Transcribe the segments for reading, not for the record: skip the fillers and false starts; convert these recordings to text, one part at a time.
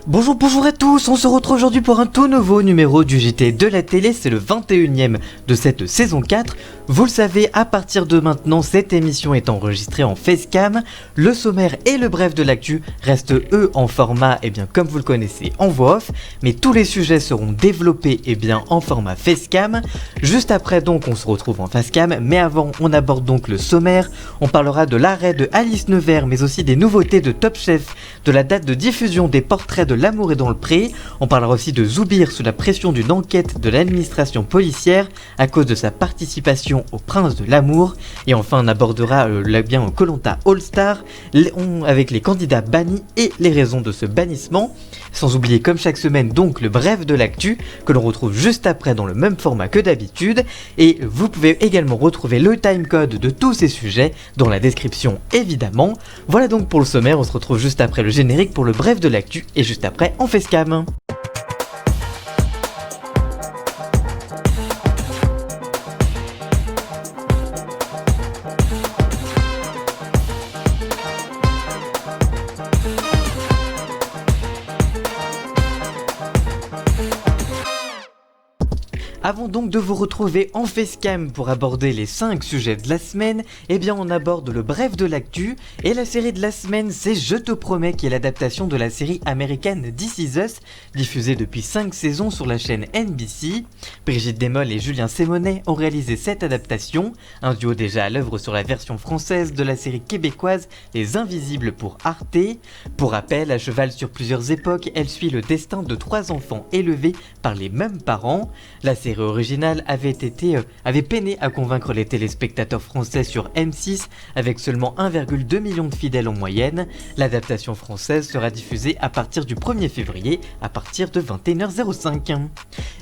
Bonjour à tous, on se retrouve aujourd'hui pour un tout nouveau numéro du JT de la télé, c'est le 21e de cette saison 4. Vous le savez, à partir de maintenant, cette émission est enregistrée en facecam. Le sommaire et le bref de l'actu restent eux en format, comme vous le connaissez, en voix off, mais tous les sujets seront développés en format facecam. Juste après donc, on se retrouve en facecam, mais avant, on aborde donc le sommaire. On parlera de l'arrêt de Alice Nevers, mais aussi des nouveautés de Top Chef, de la date de diffusion des portraits de L'amour est dans le pré. On parlera aussi de Zoubir sous la pression d'une enquête de l'administration policière à cause de sa participation au Prince de l'amour. Et enfin on abordera Koh-Lanta All-Star avec les candidats bannis et les raisons de ce bannissement. Sans oublier comme chaque semaine donc le bref de l'actu que l'on retrouve juste après dans le même format que d'habitude. Et vous pouvez également retrouver le timecode de tous ces sujets dans la description évidemment. Voilà donc pour le sommaire, on se retrouve juste après le générique pour le bref de l'actu et juste après on fait scam. Avant donc de vous retrouver en facecam pour aborder les 5 sujets de la semaine, on aborde le bref de l'actu, et la série de la semaine c'est Je te promets, qui est l'adaptation de la série américaine This Is Us, diffusée depuis 5 saisons sur la chaîne NBC. Brigitte Desmolles et Julien Sémonet ont réalisé cette adaptation, un duo déjà à l'œuvre sur la version française de la série québécoise Les Invisibles pour Arte. Pour rappel, à cheval sur plusieurs époques, elle suit le destin de 3 enfants élevés par les mêmes parents. La série originale avait peiné à convaincre les téléspectateurs français sur M6 avec seulement 1,2 million de fidèles en moyenne. L'adaptation française sera diffusée à partir du 1er février à partir de 21h05.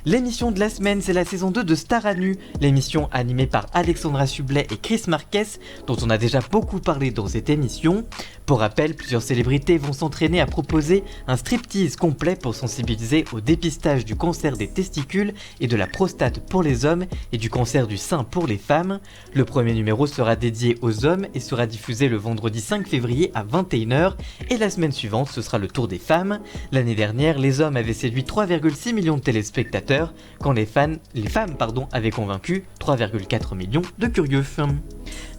L'émission de la semaine c'est la saison 2 de Star à nu, l'émission animée par Alexandra Sublet et Chris Marquez dont on a déjà beaucoup parlé dans cette émission. Pour rappel, plusieurs célébrités vont s'entraîner à proposer un striptease complet pour sensibiliser au dépistage du cancer des testicules et de la prostate pour les hommes et du cancer du sein pour les femmes. Le premier numéro sera dédié aux hommes et sera diffusé le vendredi 5 février à 21h et la semaine suivante ce sera le tour des femmes. L'année dernière, les hommes avaient séduit 3,6 millions de téléspectateurs quand les femmes avaient convaincu 3,4 millions de curieux.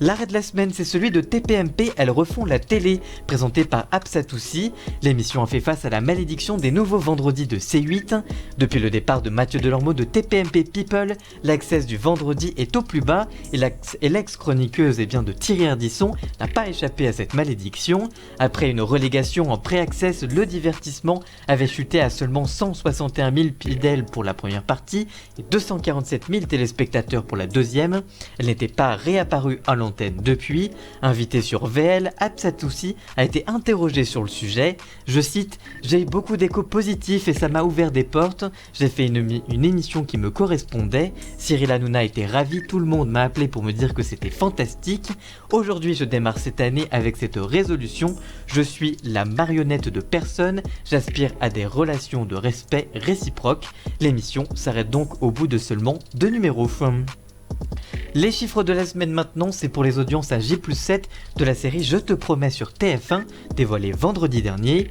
L'arrêt de la semaine c'est celui de TPMP, elles refont la télé, présenté par Absatoussi. L'émission a fait face à la malédiction des nouveaux vendredis de C8. Depuis le départ de Mathieu Delormeau de TPMP People, l'access du vendredi est au plus bas et l'ex-chroniqueuse de Thierry Ardisson n'a pas échappé à cette malédiction. Après une relégation en pré-access, le divertissement avait chuté à seulement 161 000 fidèles pour la première partie et 247 000 téléspectateurs pour la deuxième. Elle n'était pas réapparue à l'antenne depuis. Invité sur VL, Absatoussi a été interrogé sur le sujet. Je cite: « J'ai eu beaucoup d'échos positifs et ça m'a ouvert des portes. J'ai fait une émission qui me correspondait. Cyril Hanouna était ravi, tout le monde m'a appelé pour me dire que c'était fantastique. Aujourd'hui je démarre cette année avec cette résolution. Je suis la marionnette de personne. J'aspire à des relations de respect réciproque. » L'émission s'arrête donc au bout de seulement 2 numéros. Les chiffres de la semaine maintenant, c'est pour les audiences à J+7 de la série Je te promets sur TF1, dévoilée vendredi dernier.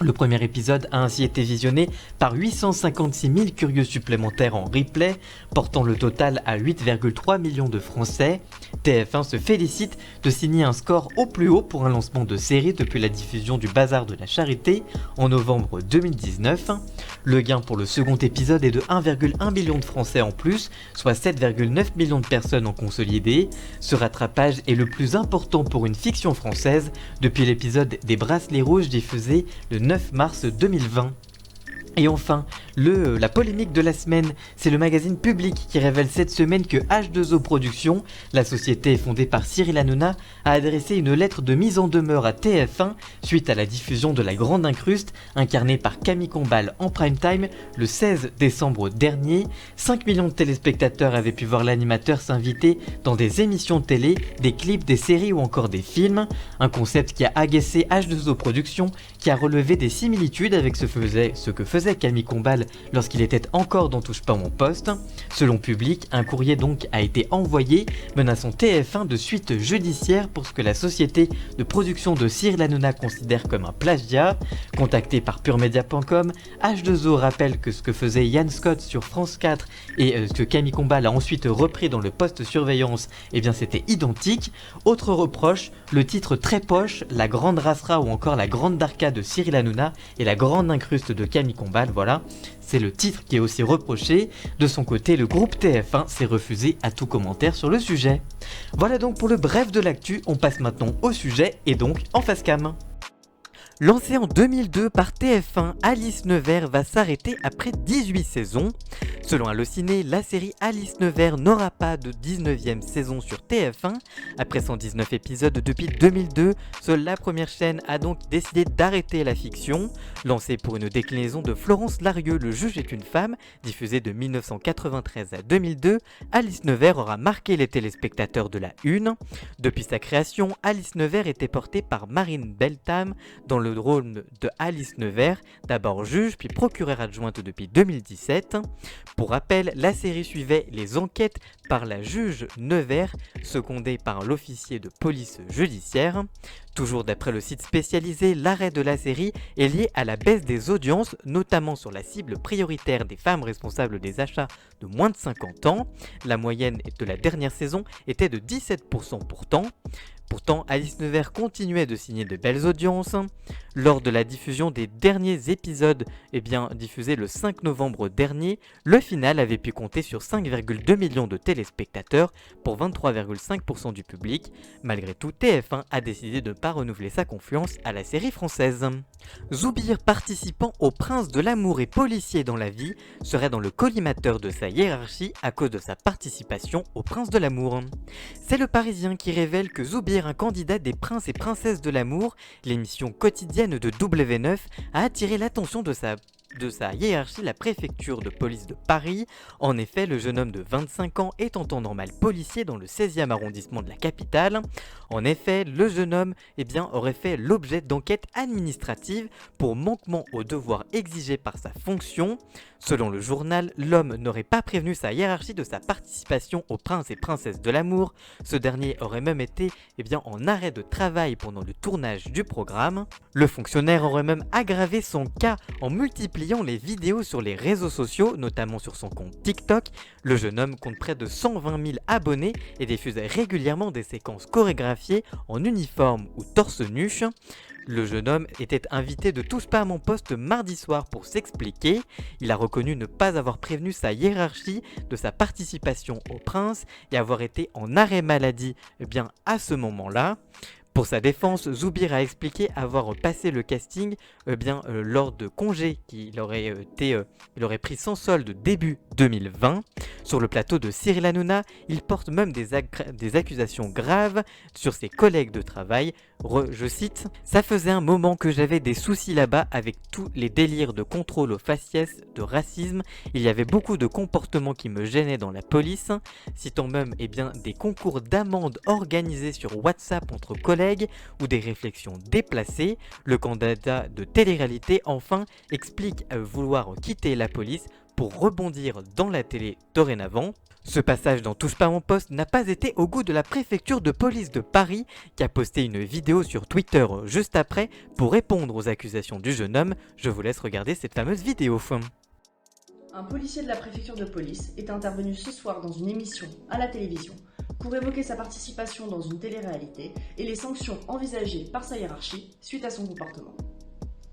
Le premier épisode a ainsi été visionné par 856 000 curieux supplémentaires en replay, portant le total à 8,3 millions de Français. TF1 se félicite de signer un score au plus haut pour un lancement de série depuis la diffusion du Bazar de la Charité en novembre 2019. Le gain pour le second épisode est de 1,1 million de Français en plus, soit 7,9 millions de personnes en consolidé. Ce rattrapage est le plus important pour une fiction française depuis l'épisode des Bracelets Rouges diffusé le 9 mars 2020. Et enfin, la polémique de la semaine, c'est le magazine Public qui révèle cette semaine que H2O Productions, la société fondée par Cyril Hanouna, a adressé une lettre de mise en demeure à TF1 suite à la diffusion de La Grande Incruste, incarnée par Camille Combal en prime time le 16 décembre dernier. 5 millions de téléspectateurs avaient pu voir l'animateur s'inviter dans des émissions de télé, des clips, des séries ou encore des films. Un concept qui a agacé H2O Productions, qui a relevé des similitudes avec ce que faisait faisait Camille Combal lorsqu'il était encore dans Touche pas mon poste. Selon Public, un courrier donc a été envoyé menaçant TF1 de suite judiciaire pour ce que la société de production de Cyril Hanouna considère comme un plagiat. Contacté par puremedia.com, H2O rappelle que ce que faisait Yann Scott sur France 4 et ce que Camille Combal a ensuite repris dans le poste surveillance, eh bien c'était identique. Autre reproche, le titre très poche, La Grande Rasera ou encore La Grande Darka de Cyril Hanouna et La Grande Incruste de Camille Combal, voilà. C'est le titre qui est aussi reproché. De son côté, le groupe TF1 s'est refusé à tout commentaire sur le sujet. Voilà donc pour le bref de l'actu, on passe maintenant au sujet et donc en face cam. Lancée en 2002 par TF1, Alice Nevers va s'arrêter après 18 saisons. Selon Allociné, la série Alice Nevers n'aura pas de 19e saison sur TF1. Après 119 épisodes depuis 2002, seule la première chaîne a donc décidé d'arrêter la fiction. Lancée pour une déclinaison de Florence Larieux, Le juge est une femme, diffusée de 1993 à 2002, Alice Nevers aura marqué les téléspectateurs de la une. Depuis sa création, Alice Nevers était portée par Marine Beltham dans le rôle de Alice Nevers, d'abord juge puis procureure adjointe depuis 2017. Pour rappel, la série suivait les enquêtes par la juge Nevers, secondée par l'officier de police judiciaire. Toujours d'après le site spécialisé, l'arrêt de la série est lié à la baisse des audiences, notamment sur la cible prioritaire des femmes responsables des achats de moins de 50 ans. La moyenne de la dernière saison était de 17% pourtant. Pourtant, Alice Nevers continuait de signer de belles audiences. Lors de la diffusion des derniers épisodes, diffusés le 5 novembre dernier, le final avait pu compter sur 5,2 millions de téléspectateurs pour 23,5% du public. Malgré tout, TF1 a décidé de ne pas renouveler sa confiance à la série française. Zoubir, participant au Prince de l'amour et policier dans la vie, serait dans le collimateur de sa hiérarchie à cause de sa participation au Prince de l'amour. C'est le Parisien qui révèle que Zoubir, un candidat des Princes et Princesses de l'amour, l'émission quotidienne de W9, a attiré l'attention de sa hiérarchie, la préfecture de police de Paris. En effet, le jeune homme de 25 ans est en temps normal policier dans le 16e arrondissement de la capitale. En effet, le jeune homme aurait fait l'objet d'enquêtes administratives pour manquement aux devoirs exigés par sa fonction. Selon le journal, l'homme n'aurait pas prévenu sa hiérarchie de sa participation aux Princes et Princesses de l'amour. Ce dernier aurait même été en arrêt de travail pendant le tournage du programme. Le fonctionnaire aurait même aggravé son cas en multipliant les vidéos sur les réseaux sociaux, notamment sur son compte TikTok. Le jeune homme compte près de 120 000 abonnés et diffuse régulièrement des séquences chorégraphiées en uniforme ou torse nu. Le jeune homme était invité de Touche pas à mon poste mardi soir pour s'expliquer. Il a reconnu ne pas avoir prévenu sa hiérarchie de sa participation au Prince et avoir été en arrêt maladie à ce moment-là. Pour sa défense, Zoubir a expliqué avoir passé le casting lors de congés qu'il aurait pris sans solde début 2020. Sur le plateau de Cyril Hanouna, il porte même des accusations graves sur ses collègues de travail. Je cite, « Ça faisait un moment que j'avais des soucis là-bas avec tous les délires de contrôle aux faciès, de racisme. Il y avait beaucoup de comportements qui me gênaient dans la police. » Citant même des concours d'amende organisés sur WhatsApp entre collègues ou des réflexions déplacées. Le candidat de télé-réalité enfin explique vouloir quitter la police pour rebondir dans la télé dorénavant. Ce passage dans Touche pas à mon poste n'a pas été au goût de la préfecture de police de Paris qui a posté une vidéo sur Twitter juste après pour répondre aux accusations du jeune homme. Je vous laisse regarder cette fameuse vidéo. Un policier de la préfecture de police est intervenu ce soir dans une émission à la télévision pour évoquer sa participation dans une télé-réalité et les sanctions envisagées par sa hiérarchie suite à son comportement.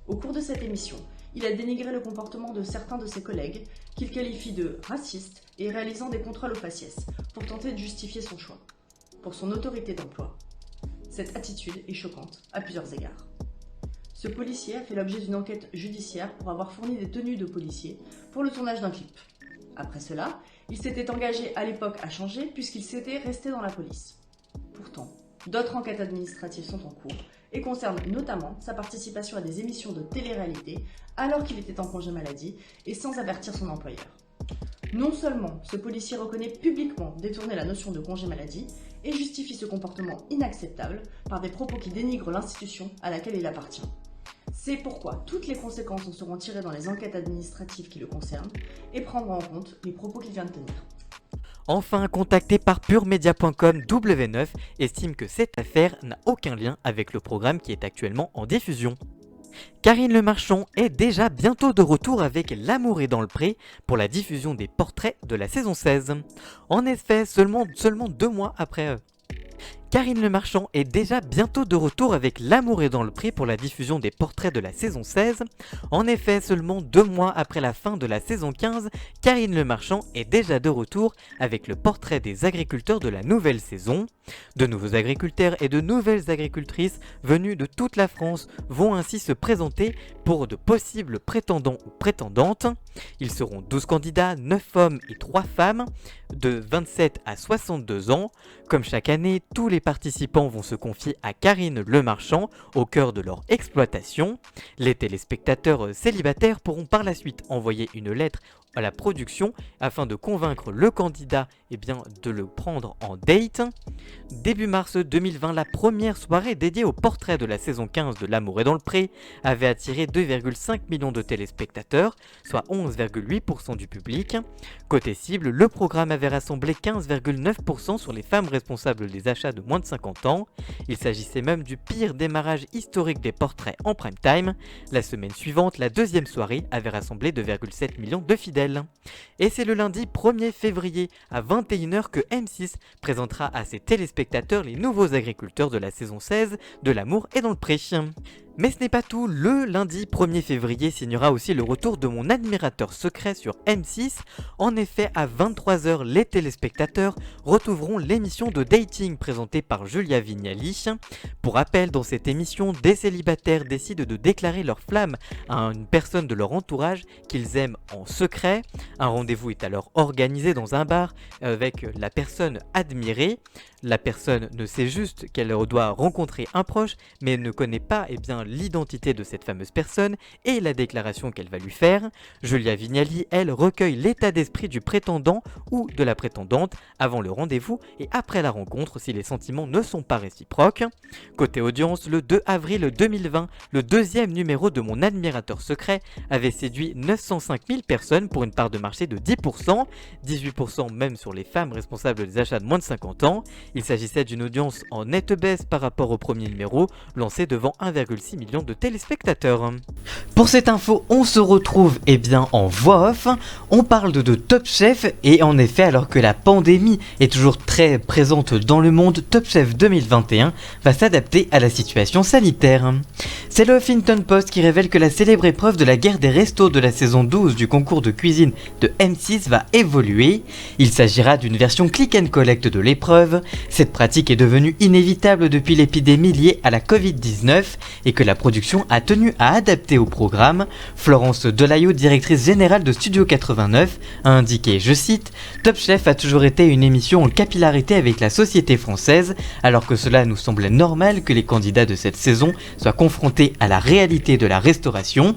Au cours de cette émission, il a dénigré le comportement de certains de ses collègues qu'il qualifie de racistes et réalisant des contrôles aux faciès pour tenter de justifier son choix. Pour son autorité d'emploi, cette attitude est choquante à plusieurs égards. Ce policier a fait l'objet d'une enquête judiciaire pour avoir fourni des tenues de policier pour le tournage d'un clip. Après cela, il s'était engagé à l'époque à changer puisqu'il s'était resté dans la police. Pourtant, d'autres enquêtes administratives sont en cours et concernent notamment sa participation à des émissions de télé-réalité alors qu'il était en congé maladie et sans avertir son employeur. Non seulement ce policier reconnaît publiquement détourner la notion de congé maladie et justifie ce comportement inacceptable par des propos qui dénigrent l'institution à laquelle il appartient, C'est pourquoi toutes les conséquences en seront tirées dans les enquêtes administratives qui le concernent et prendront en compte les propos qu'il vient de tenir. Enfin, contacté par puremedia.com, W9 estime que cette affaire n'a aucun lien avec le programme qui est actuellement en diffusion. Karine Le Marchand est déjà bientôt de retour avec L'amour est dans le pré pour la diffusion des portraits de la saison 16. En effet, seulement 2 mois après... Karine Le Marchand est déjà bientôt de retour avec L'amour est dans le pré pour la diffusion des portraits de la saison 16. En effet, seulement 2 mois après la fin de la saison 15, Karine Le Marchand est déjà de retour avec le portrait des agriculteurs de la nouvelle saison. De nouveaux agriculteurs et de nouvelles agricultrices venus de toute la France vont ainsi se présenter pour de possibles prétendants ou prétendantes. Ils seront 12 candidats, 9 hommes et 3 femmes, de 27 à 62 ans. Comme chaque année, tous les participants vont se confier à Karine Le Marchand au cœur de leur exploitation. Les téléspectateurs célibataires pourront par la suite envoyer une lettre à la production afin de convaincre le candidat de le prendre en date. Début mars 2020, la première soirée dédiée au portrait de la saison 15 de L'amour est dans le pré avait attiré 2,5 millions de téléspectateurs, soit 11,8% du public. Côté cible, le programme avait rassemblé 15,9% sur les femmes responsables des achats de moins de 50 ans. Il s'agissait même du pire démarrage historique des portraits en prime time. La semaine suivante, la deuxième soirée avait rassemblé 2,7 millions de fidèles. Et c'est le lundi 1er février à 21h que M6 présentera à ses téléspectateurs les nouveaux agriculteurs de la saison 16 de L'amour est dans le pré. Mais ce n'est pas tout, le lundi 1er février signera aussi le retour de Mon admirateur secret sur M6. En effet, à 23h, les téléspectateurs retrouveront l'émission de dating présentée par Julia Vignali. Pour rappel, dans cette émission, des célibataires décident de déclarer leur flamme à une personne de leur entourage qu'ils aiment en secret. Un rendez-vous est alors organisé dans un bar avec la personne admirée. La personne ne sait juste qu'elle doit rencontrer un proche, mais ne connaît pas l'identité de cette fameuse personne et la déclaration qu'elle va lui faire. Julia Vignali, elle, recueille l'état d'esprit du prétendant ou de la prétendante avant le rendez-vous et après la rencontre si les sentiments ne sont pas réciproques. Côté audience, le 2 avril 2020, le deuxième numéro de Mon admirateur secret avait séduit 905 000 personnes pour une part de marché de 10%, 18% même sur les femmes responsables des achats de moins de 50 ans. Il s'agissait d'une audience en nette baisse par rapport au premier numéro, lancé devant 1,6 million de téléspectateurs. Pour cette info, on se retrouve en voix off. On parle de Top Chef et en effet, alors que la pandémie est toujours très présente dans le monde, Top Chef 2021 va s'adapter à la situation sanitaire. C'est le Huffington Post qui révèle que la célèbre épreuve de la guerre des restos de la saison 12 du concours de cuisine de M6 va évoluer. Il s'agira d'une version click and collect de l'épreuve. Cette pratique est devenue inévitable depuis l'épidémie liée à la Covid-19 et que la production a tenu à adapter au programme. Florence Delayo, directrice générale de Studio 89, a indiqué, je cite, « Top Chef a toujours été une émission en capillarité avec la société française, alors que cela nous semblait normal que les candidats de cette saison soient confrontés à la réalité de la restauration. »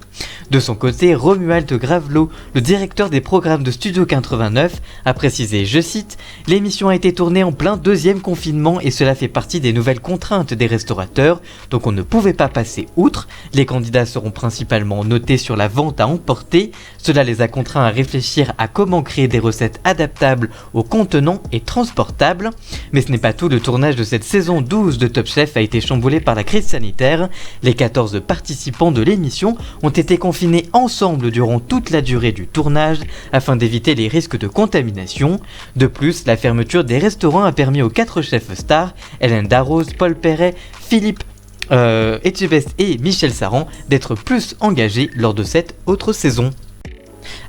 De son côté, Romuald Gravelot, le directeur des programmes de Studio 89, a précisé, je cite, « L'émission a été tournée en plein deuxième confinement et cela fait partie des nouvelles contraintes des restaurateurs, donc on ne pouvait pas passer outre. Les candidats seront principalement notés sur la vente à emporter. Cela les a contraints à réfléchir à comment créer des recettes adaptables aux contenants et transportables. Mais ce n'est pas tout, le tournage de cette saison 12 de Top Chef a été chamboulé par la crise sanitaire. Les 14 participants de l'émission ont été confinés ensemble durant toute la durée du tournage afin d'éviter les risques de contamination. De plus, la fermeture des restaurants a permis aux 4 chefs stars, Hélène Darroze, Paul Perret, Philippe Etchebest et Michel Saran, d'être plus engagés lors de cette autre saison.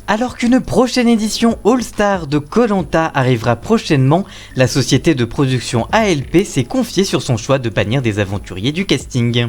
Alors qu'une prochaine édition All-Star de Koh-Lanta arrivera prochainement, la société de production ALP s'est confiée sur son choix de bannir des aventuriers du casting.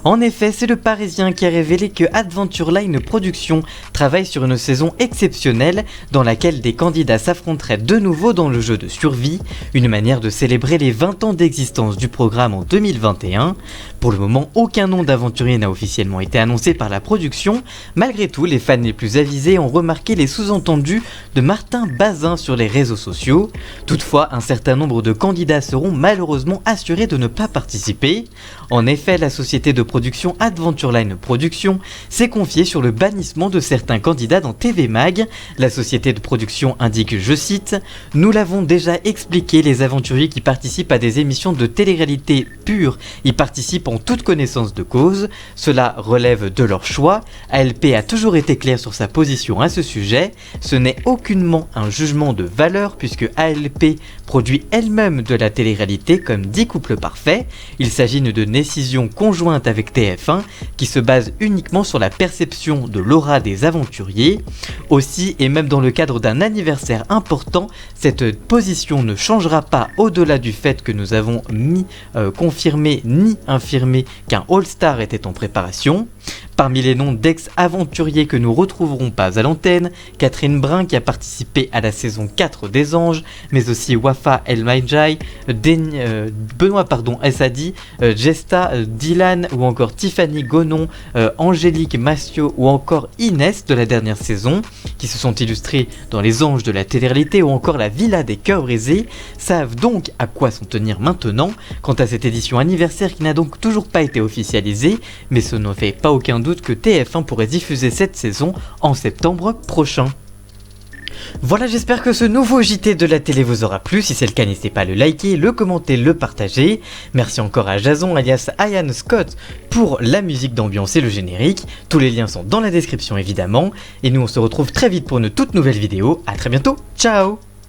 En effet, c'est le Parisien qui a révélé que Adventure Line Productions travaille sur une saison exceptionnelle dans laquelle des candidats s'affronteraient de nouveau dans le jeu de survie, une manière de célébrer les 20 ans d'existence du programme en 2021. Pour le moment, aucun nom d'aventurier n'a officiellement été annoncé par la production. Malgré tout, les fans les plus avisés ont remarqué remarqué les sous-entendus de Martin Bazin sur les réseaux sociaux. Toutefois, un certain nombre de candidats seront malheureusement assurés de ne pas participer. En effet, la société de production Adventureline Productions s'est confiée sur le bannissement de certains candidats dans TV Mag. La société de production indique, je cite, « Nous l'avons déjà expliqué, les aventuriers qui participent à des émissions de télé-réalité pure y participent en toute connaissance de cause. Cela relève de leur choix. ALP a toujours été clair sur sa position à ce sujet. Ce n'est aucunement un jugement de valeur puisque ALP produit elle-même de la télé-réalité comme 10 couples parfaits. Il s'agit d'une décision conjointe avec TF1 qui se base uniquement sur la perception de l'aura des aventuriers. Aussi, et même dans le cadre d'un anniversaire important, cette position ne changera pas au-delà du fait que nous avons ni confirmé ni infirmé qu'un All-Star était en préparation. Parmi les noms d'ex-aventuriers que nous retrouverons pas à l'antenne, Catherine Brun qui a participé à la saison 4 des Anges, mais aussi Wafa El Majai, Benoît Essadi, Gesta, Dylan ou encore Tiffany Gonon, Angélique Massiot ou encore Inès de la dernière saison, qui se sont illustrés dans Les Anges de la télé-réalité ou encore La Villa des Cœurs Brisés, savent donc à quoi s'en tenir maintenant. Quant à cette édition anniversaire qui n'a donc toujours pas été officialisée, mais ce ne fait pas aucun doute que TF1 pourrait diffuser cette saison en septembre prochain. Voilà, j'espère que ce nouveau JT de la télé vous aura plu. Si c'est le cas, n'hésitez pas à le liker, le commenter, le partager. Merci encore à Jason alias Ian Scott pour la musique d'ambiance et le générique. Tous les liens sont dans la description évidemment. Et nous on se retrouve très vite pour une toute nouvelle vidéo. A très bientôt, ciao.